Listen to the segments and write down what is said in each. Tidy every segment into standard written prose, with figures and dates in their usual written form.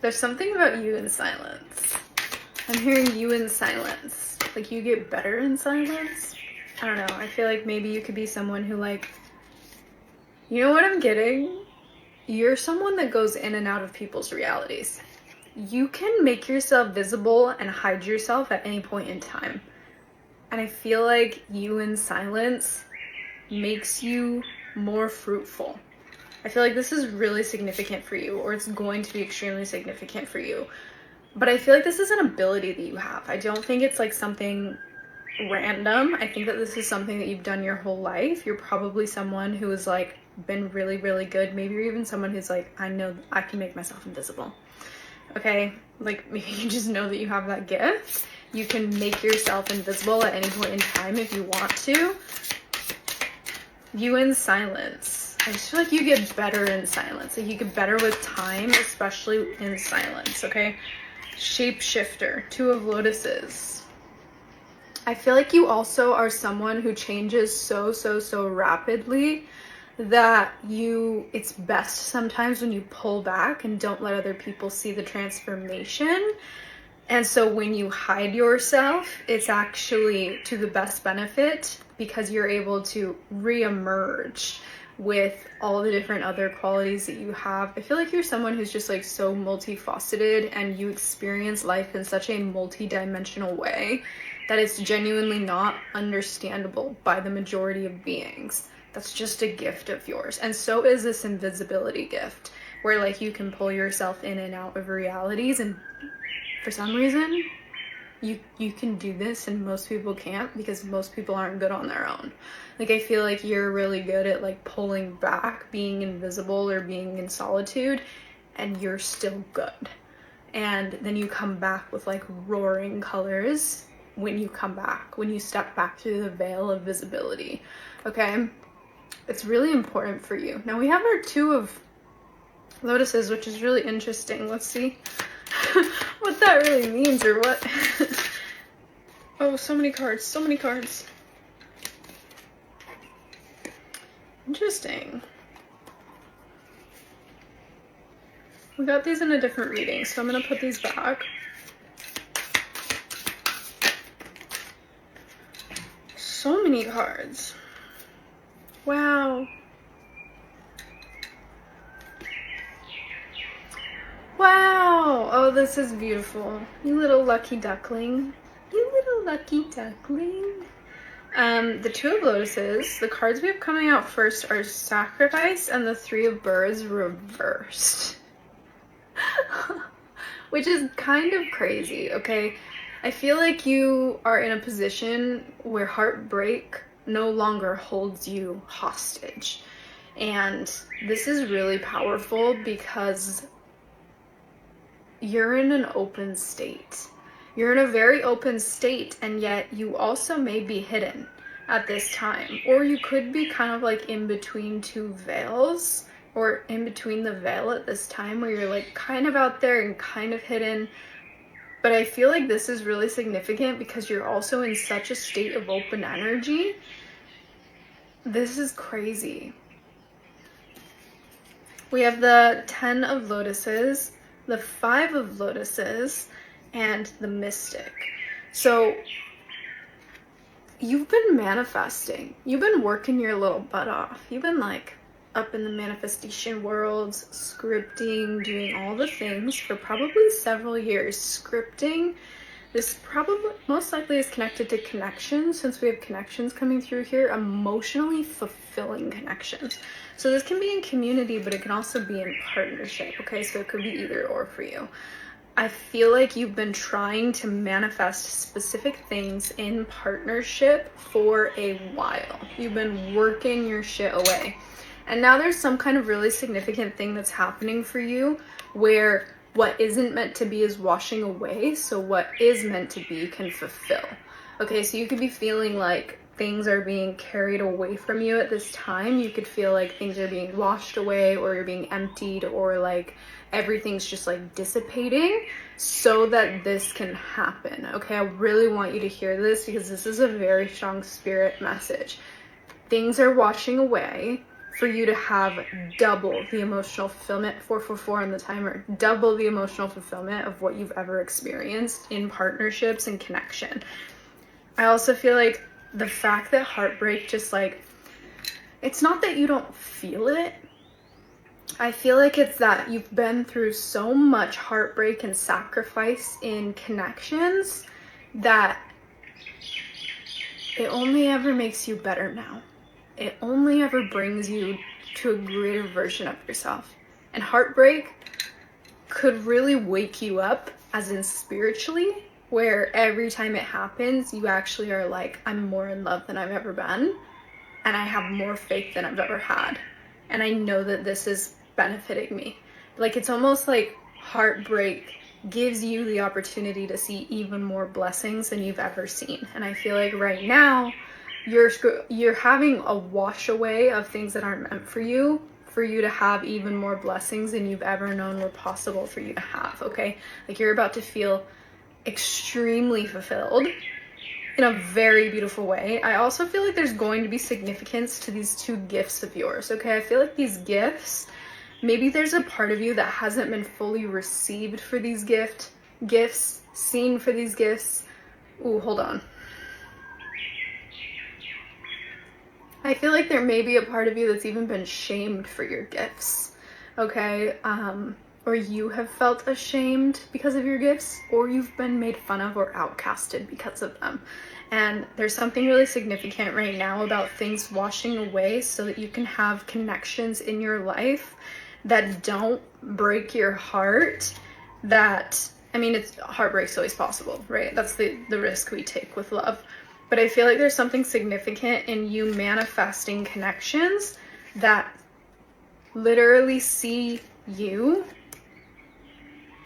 There's something about you in silence. I'm hearing you in silence. Like, you get better in silence. I don't know. I feel like maybe you could be someone who, like, you know what I'm getting? You're someone that goes in and out of people's realities. You can make yourself visible and hide yourself at any point in time. And I feel like you in silence makes you more fruitful. I feel like this is really significant for you, or it's going to be extremely significant for you. But I feel like this is an ability that you have. I don't think it's like something random. I think that this is something that you've done your whole life. You're probably someone who has like been really, really good. Maybe you're even someone who's like, I know I can make myself invisible. Okay, like maybe you just know that you have that gift. You can make yourself invisible at any point in time if you want to. You in silence. I just feel like you get better in silence. Like you get better with time, especially in silence, okay? Shapeshifter, Two of Lotuses. I feel like you also are someone who changes so rapidly that it's best sometimes when you pull back and don't let other people see the transformation. And so when you hide yourself, it's actually to the best benefit because you're able to re-emerge with all the different other qualities that you have. I feel like you're someone who's just like so multifaceted and you experience life in such a multi-dimensional way that it's genuinely not understandable by the majority of beings. That's just a gift of yours. And so is this invisibility gift, where like you can pull yourself in and out of realities, and for some reason you can do this and most people can't because most people aren't good on their own. Like I feel like you're really good at like pulling back, being invisible or being in solitude, and you're still good. And then you come back with like roaring colors when you come back, when you step back through the veil of visibility. Okay, it's really important for you. Now we have our Two of Lotuses, which is really interesting. Let's see what that really means, or what. Oh, so many cards, so many cards. Interesting. We got these in a different reading, so I'm gonna put these back. So many cards. Wow. Wow. Oh, this is beautiful. You little lucky duckling. You little lucky duckling. The Two of Lotuses, the cards we have coming out first are Sacrifice and the Three of Birds reversed. Which is kind of crazy, okay? I feel like you are in a position where heartbreak no longer holds you hostage. And this is really powerful because you're in an open state. You're in a very open state, and yet you also may be hidden at this time. Or you could be kind of like in between two veils, or in between the veil at this time where you're like kind of out there and kind of hidden. But I feel like this is really significant because you're also in such a state of open energy. This is crazy. We have the Ten of Lotuses, the Five of Lotuses, and the Mystic. So you've been manifesting. You've been working your little butt off. You've been like up in the manifestation world, scripting, doing all the things for probably several years. Scripting, this probably most likely is connected to connections, since we have connections coming through here, emotionally fulfilling connections. So this can be in community, but it can also be in partnership, okay? So it could be either or for you. I feel like you've been trying to manifest specific things in partnership for a while. You've been working your shit away. And now there's some kind of really significant thing that's happening for you where what isn't meant to be is washing away, so what is meant to be can fulfill. Okay, so you could be feeling like things are being carried away from you at this time. You could feel like things are being washed away, or you're being emptied, or like everything's just like dissipating so that this can happen. Okay, I really want you to hear this because this is a very strong spirit message. Things are washing away. for you to have double the emotional fulfillment, 444 on the timer, double the emotional fulfillment of what you've ever experienced in partnerships and connection. I also feel like the fact that heartbreak just like, it's not that you don't feel it. I feel like it's that you've been through so much heartbreak and sacrifice in connections that it only ever makes you better now. It only ever brings you to a greater version of yourself. And heartbreak could really wake you up, as in spiritually, where every time it happens, you actually are like, I'm more in love than I've ever been, and I have more faith than I've ever had. And I know that this is benefiting me. Like, it's almost like heartbreak gives you the opportunity to see even more blessings than you've ever seen. And I feel like right now, you're having a wash away of things that aren't meant for you to have even more blessings than you've ever known were possible for you to have, okay? Like, you're about to feel extremely fulfilled in a very beautiful way. I also feel like there's going to be significance to these two gifts of yours, okay? I feel like these gifts, maybe there's a part of you that hasn't been fully received for these gifts, seen for these gifts. Ooh, hold on. I feel like there may be a part of you that's even been shamed for your gifts, okay? Or you have felt ashamed because of your gifts, or you've been made fun of or outcasted because of them. And there's something really significant right now about things washing away so that you can have connections in your life that don't break your heart. That, I mean, heartbreak's always possible, right? That's the risk we take with love. But I feel like there's something significant in you manifesting connections that literally see you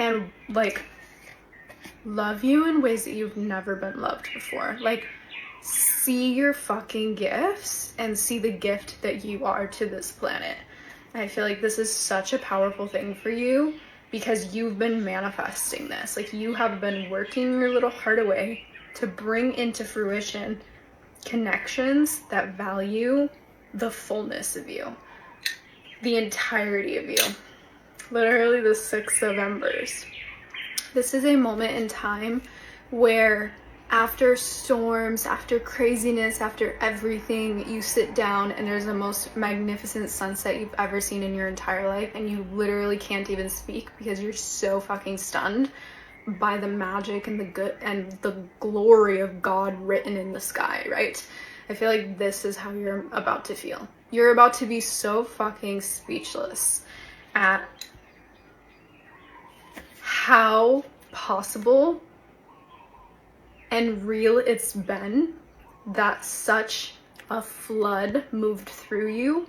and like love you in ways that you've never been loved before. Like, see your fucking gifts and see the gift that you are to this planet. And I feel like this is such a powerful thing for you because you've been manifesting this. Like, you have been working your little heart away to bring into fruition connections that value the fullness of you, the entirety of you. Literally the 6 of Embers. This is a moment in time where after storms, after craziness, after everything, you sit down and there's the most magnificent sunset you've ever seen in your entire life, and you literally can't even speak because you're so fucking stunned by the magic and the good and the glory of God written in the sky, right? I feel like this is how you're about to feel. You're about to be so fucking speechless at how possible and real it's been that such a flood moved through you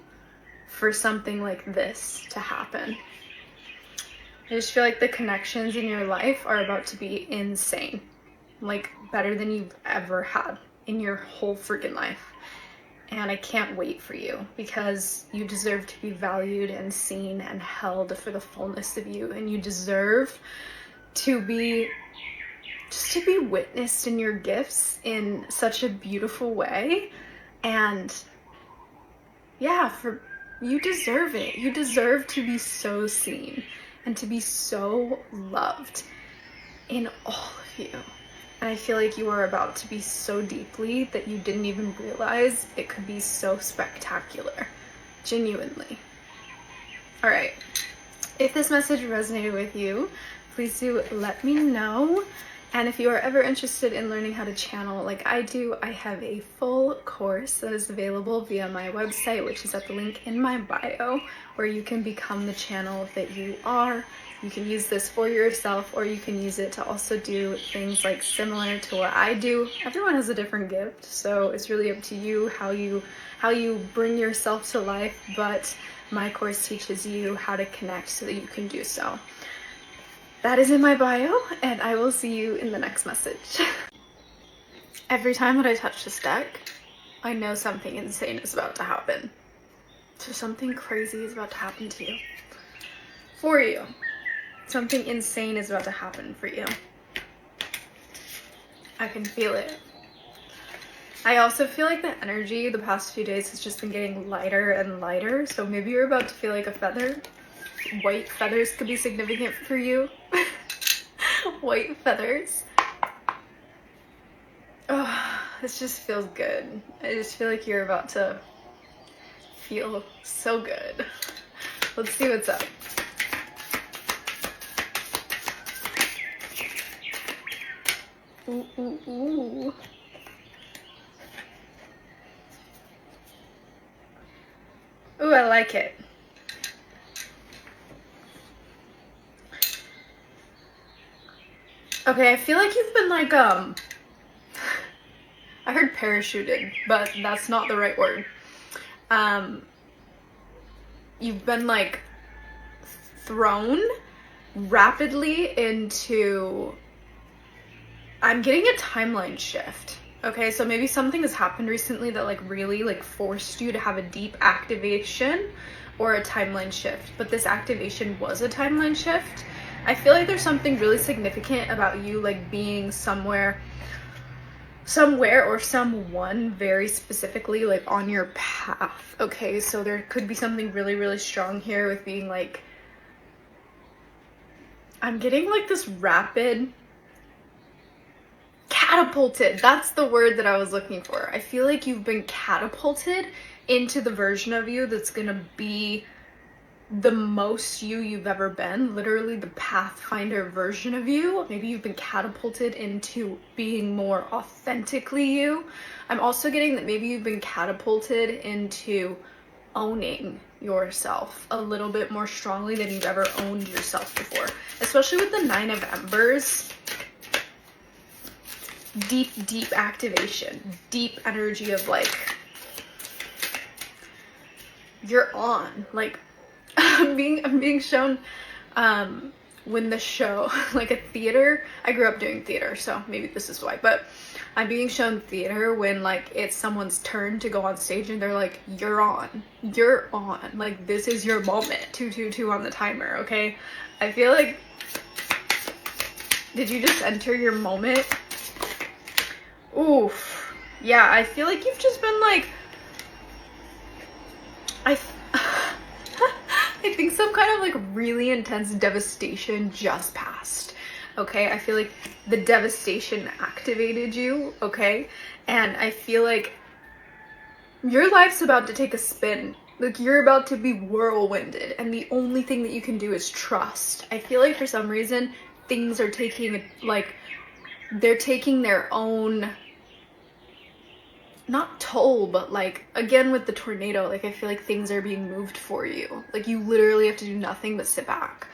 for something like this to happen. I just feel like the connections in your life are about to be insane. Like, better than you've ever had in your whole freaking life. And I can't wait for you because you deserve to be valued and seen and held for the fullness of you. And you deserve to be witnessed in your gifts in such a beautiful way. And yeah, you deserve it. You deserve to be so seen and to be so loved in all of you. And I feel like you are about to be so deeply that you didn't even realize it could be so spectacular. Genuinely. All right. If this message resonated with you, please do let me know. And if you are ever interested in learning how to channel like I do, I have a full course that is available via my website, which is at the link in my bio, where you can become the channel that you are. You can use this for yourself, or you can use it to also do things like similar to what I do. Everyone has a different gift, so it's really up to you how you bring yourself to life, but my course teaches you how to connect so that you can do so. That is in my bio, and I will see you in the next message. Every time that I touch this deck, I know something insane is about to happen. So something crazy is about to happen to you. For you. Something insane is about to happen for you. I can feel it. I also feel like the energy the past few days has just been getting lighter and lighter. So maybe you're about to feel like a feather. White feathers could be significant for you. White feathers. Oh, this just feels good. I just feel like you're about to feel so good. Let's see what's up. Ooh, ooh, ooh. Ooh, I like it. Okay, I feel like you've been like, I heard parachuted, but that's not the right word. You've been like thrown rapidly into, I'm getting a timeline shift. Okay, so maybe something has happened recently that like really like forced you to have a deep activation or a timeline shift, but this activation was a timeline shift. I feel like there's something really significant about you like being somewhere or someone very specifically like on your path. Okay, so there could be something really, really strong here with being like, I'm getting like this rapid catapulted. That's the word that I was looking for. I feel like you've been catapulted into the version of you that's gonna be the most you've ever been, literally the Pathfinder version of you. Maybe you've been catapulted into being more authentically you. I'm also getting that maybe you've been catapulted into owning yourself a little bit more strongly than you've ever owned yourself before, especially with the Nine of Embers. Deep activation, deep energy of like, you're on, like, I'm being shown when the show, like a theater, I grew up doing theater, so maybe this is why, but I'm being shown theater when like it's someone's turn to go on stage and they're like, you're on, like this is your moment, 222 on the timer. Okay, I feel like, did you just enter your moment? Oof. Yeah, I feel like you've just been like, I think some kind of like really intense devastation just passed. Okay, I feel like the devastation activated you. Okay, and I feel like your life's about to take a spin. Like you're about to be whirlwinded, and the only thing that you can do is trust. I feel like for some reason things are taking like, they're taking their own, not toll, but like again with the tornado, like I feel like things are being moved for you. Like you literally have to do nothing but sit back.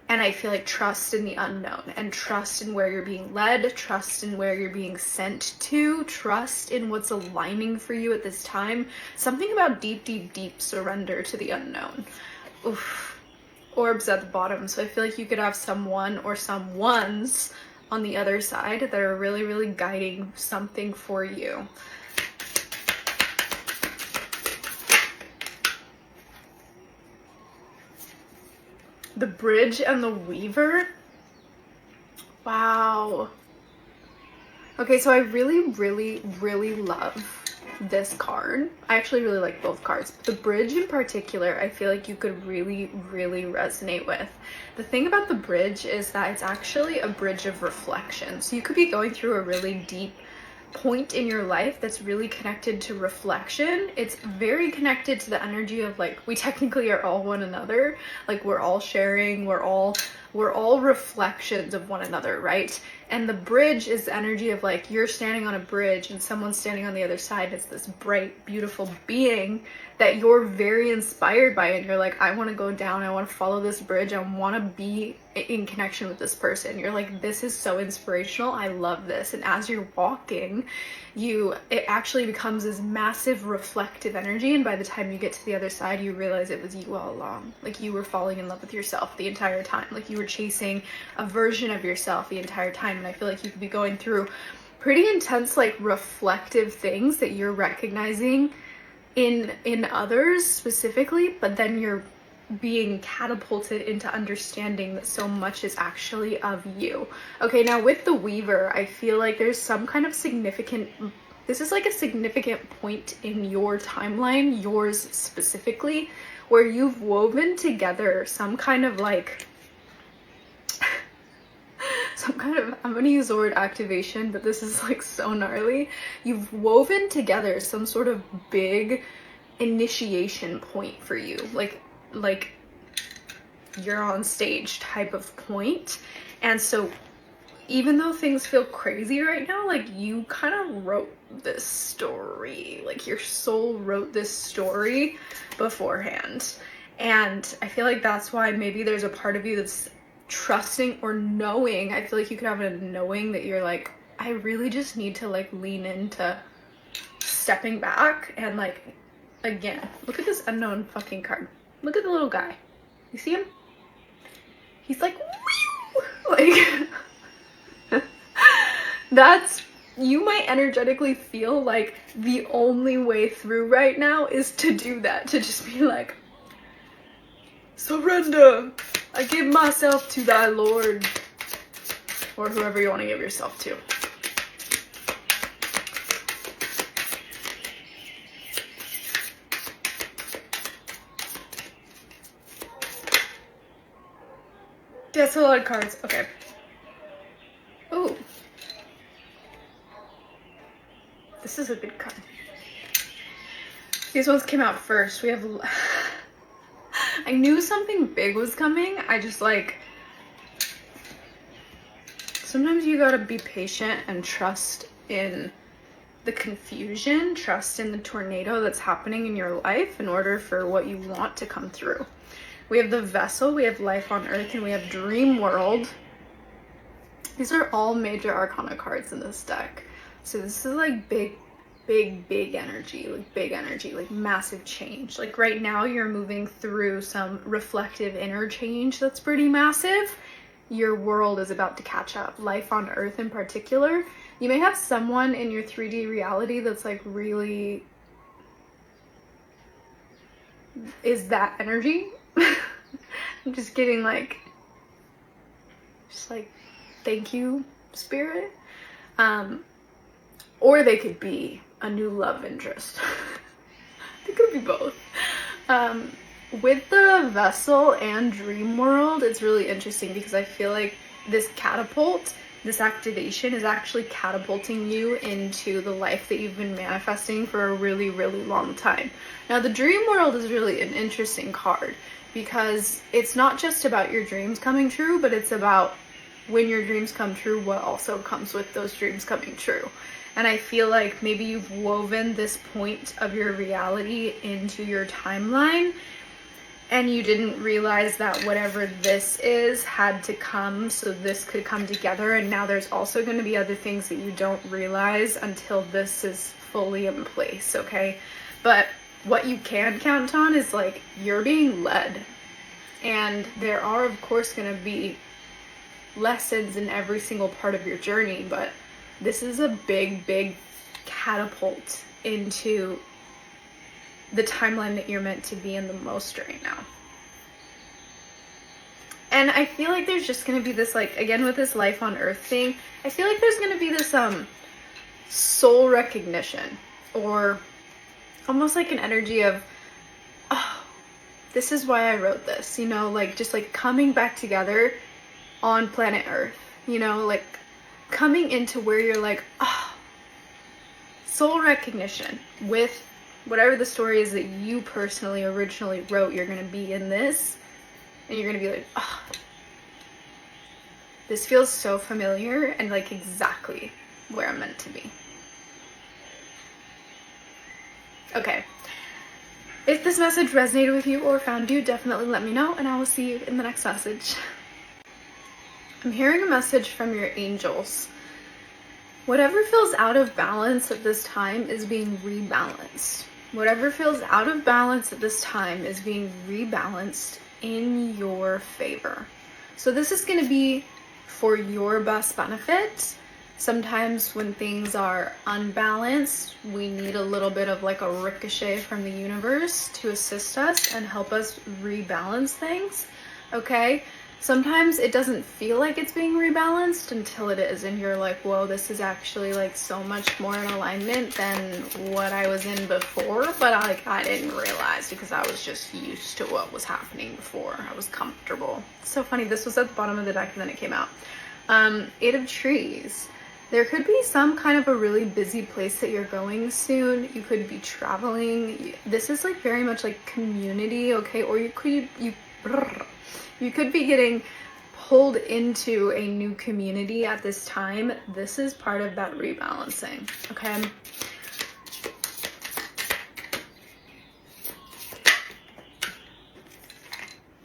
And I feel like trust in the unknown, and trust in where you're being led, trust in where you're being sent to, trust in what's aligning for you at this time. Something about deep surrender to the unknown. Oof. Orbs at the bottom. So I feel like you could have someone or someones on the other side that are really, really guiding something for you. The Bridge and the Weaver. Wow. Okay, so I really love this card. I actually really like both cards. The Bridge in particular, I feel like you could really resonate with. The thing about the Bridge is that it's actually a bridge of reflection. So you could be going through a really deep point in your life that's really connected to reflection. It's very connected to the energy of like, we technically are all one another. Like we're all sharing, we're all reflections of one another, right? And the bridge is the energy of like, you're standing on a bridge and someone's standing on the other side. It's this bright, beautiful being that you're very inspired by, and you're like, I want to go down, I want to follow this bridge, I want to be in connection with this person. You're like, this is so inspirational, I love this. And as you're walking, it actually becomes this massive reflective energy, and by the time you get to the other side, you realize it was you all along. Like you were falling in love with yourself the entire time. Like you were chasing a version of yourself the entire time. And I feel like you could be going through pretty intense like reflective things that you're recognizing in others specifically, but then you're being catapulted into understanding that so much is actually of you. Okay, now with the Weaver, I feel like there's some kind of significant This is like a significant point in your timeline, yours specifically, where you've woven together some kind of like, I'm gonna use the word activation, but this is like so gnarly. You've woven together some sort of big initiation point for you, like you're on stage type of point. And so even though things feel crazy right now, like you kind of wrote this story, like your soul wrote this story beforehand. And I feel like that's why maybe there's a part of you that's trusting or knowing. I feel like you could have a knowing that you're like, I really just need to like lean into stepping back. And like, again, look at this unknown fucking card. Look at the little guy. You see him? He's like, like that's, you might energetically feel like the only way through right now is to do that, to just be like, surrender, I give myself to thy Lord, or whoever you want to give yourself to. That's a lot of cards. Okay. Ooh. This is a good card. These ones came out first. We have... I knew something big was coming. I just like... Sometimes you gotta be patient and trust in the confusion. Trust in the tornado that's happening in your life in order for what you want to come through. We have the Vessel, we have Life on Earth, and we have Dream World. These are all major arcana cards in this deck. So this is like big energy, like massive change. Like right now you're moving through some reflective inner change that's pretty massive. Your world is about to catch up. Life on Earth in particular. You may have someone in your 3D reality that's like really is that energy. I'm just getting like, just like, thank you, spirit. Or they could be a new love interest. It could be both. With the Vessel and Dream World, it's really interesting because I feel like this catapult, this activation is actually catapulting you into the life that you've been manifesting for a really, really long time. Now, the Dream World is really an interesting card because it's not just about your dreams coming true, but it's about when your dreams come true, what also comes with those dreams coming true. And I feel like maybe you've woven this point of your reality into your timeline and you didn't realize that whatever this is had to come so this could come together. And now there's also going to be other things that you don't realize until this is fully in place, okay? But what you can count on is like you're being led. And there are, of course, going to be lessons in every single part of your journey, but this is a big catapult into the timeline that you're meant to be in the most right now. And I feel like there's just going to be this, like, again, with this Life on Earth thing, I feel like there's going to be this soul recognition, or almost like an energy of, oh, this is why I wrote this, you know, like just like coming back together on planet Earth, you know, like coming into where you're like, oh, soul recognition with whatever the story is that you personally originally wrote. You're going to be in this and you're going to be like, oh, this feels so familiar and like exactly where I'm meant to be. Okay. If this message resonated with you or found you, definitely let me know and I will see you in the next message. I'm hearing a message from your angels. Whatever feels out of balance at this time is being rebalanced. Whatever feels out of balance at this time is being rebalanced in your favor. So this is going to be for your best benefit. Sometimes when things are unbalanced, we need a little bit of like a ricochet from the universe to assist us and help us rebalance things. Okay? sometimes it doesn't feel like it's being rebalanced until it is, and you're like, whoa, this is actually like so much more in alignment than what I was in before. But I didn't realize because I was just used to what was happening before. I was comfortable. It's so funny, this was at the bottom of the deck and then it came out. Eight of Trees. There could be some kind of a really busy place that you're going soon. You could be traveling. This is like very much like community, okay? Or you could be getting pulled into a new community at this time. This is part of that rebalancing, okay?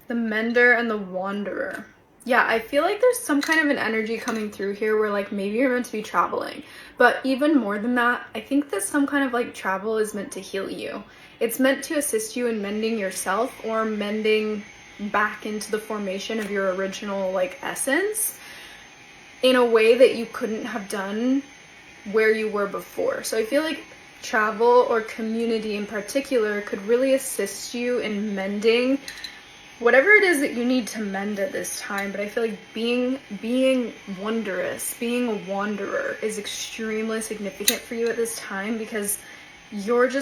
The Mender and the Wanderer. Yeah, I feel like there's some kind of an energy coming through here where like maybe you're meant to be traveling. But even more than that, I think that some kind of like travel is meant to heal you. It's meant to assist you in mending yourself or mending back into the formation of your original like essence in a way that you couldn't have done where you were before. So I feel like travel or community in particular could really assist you in mending whatever it is that you need to mend at this time. But I feel like being wondrous, being a wanderer is extremely significant for you at this time, because you're gonna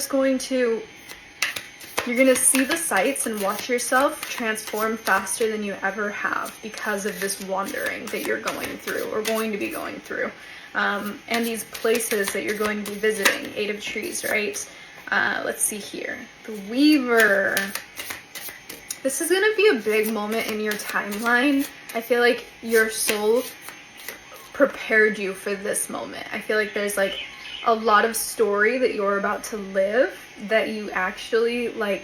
see the sights and watch yourself transform faster than you ever have because of this wandering that you're going through or going to be going through. And these places that you're going to be visiting. Eight of Trees, right? Let's see here. The Weaver. This is going to be a big moment in your timeline. I feel like your soul prepared you for this moment. I feel like there's like a lot of story that you're about to live that you actually like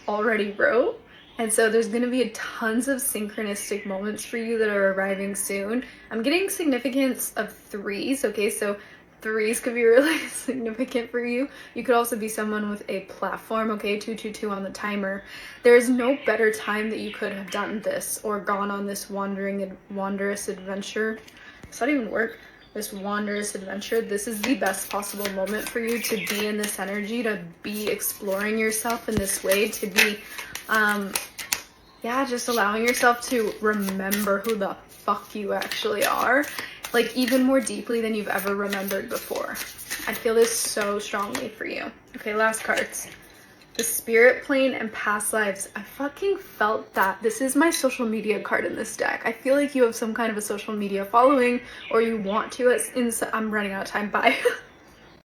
already wrote. And so there's going to be tons of synchronistic moments for you that are arriving soon. I'm getting significance of threes, okay? So threes could be really significant for you. You could also be someone with a platform, okay? 222 on the timer. There is no better time that you could have done this or gone on this wondrous adventure. Does that even work? This wondrous adventure. This is the best possible moment for you to be in this energy, to be exploring yourself in this way, to be, just allowing yourself to remember who the fuck you actually are. Like even more deeply than you've ever remembered before. I feel this so strongly for you. Okay, last cards. The Spirit Plane and Past Lives. I fucking felt that. This is my social media card in this deck. I feel like you have some kind of a social media following, or you want to. I'm running out of time. Bye.